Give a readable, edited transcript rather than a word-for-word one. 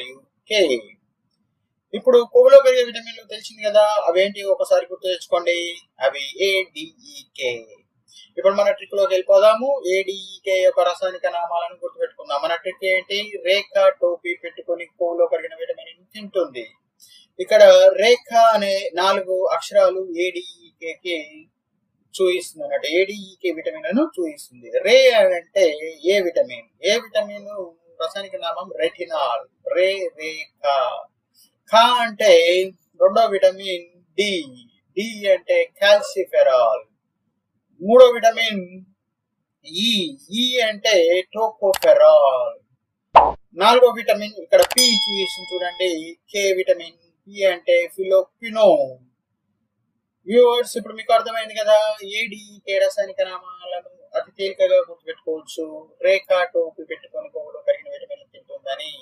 మరియు కే. ఇప్పుడు కొవ్వులో పెరిగే విటమిన్లు తెలిసింది కదా, అవేంటి ఒకసారి గుర్తు తెచ్చుకోండి. అవి ఏడిఈకే. ఇప్పుడు మన ట్రిక్ లోకి వెళ్ళిపోదాము. ఏడిఈకే యొక్క రసాయనిక నామాలను గుర్తుపెట్టుకుందాం. మన ట్రిక్ ఏంటి? రేఖ టోపీ పెట్టుకుని కొవ్వులో కరిగిన విటమిన్ తింటుంది. ఇక్కడ రేఖ అనే 4 అక్షరాలు ఏడిఈకేకి చూపిస్తుంది అన్నట్టు. ఏడిఈకే విటమిన్ ను చూపిస్తుంది. రే అంటే ఏ విటమిన్. ఏ విటమిన్ రసాయనిక నామం రెటినాల్. రేఖ. ఖ అంటే రెండో విటమిన్ డి. డి అంటే కాల్సిఫెరాల్. మూడో విటమిన్ ఈ. ఈ అంటే టోకోఫెరాల్. నాలుగో విటమిన్ ఇక్కడ పి చూపిస్తుంది చూడండి, కే విటమిన్. పి అంటే ఫిలోక్వినోన్. వ్యూవర్స్, ఇప్పుడు మీకు అర్థమైంది కదా, ఏడిఈకే రసాయనిక నామాలను అతి తేలికగా గుర్తుపెట్టుకోవచ్చు. రేఖ టోపీ పెట్టుకొని కొవ్వులో కరిగిన విటమిన్ తింటుందని.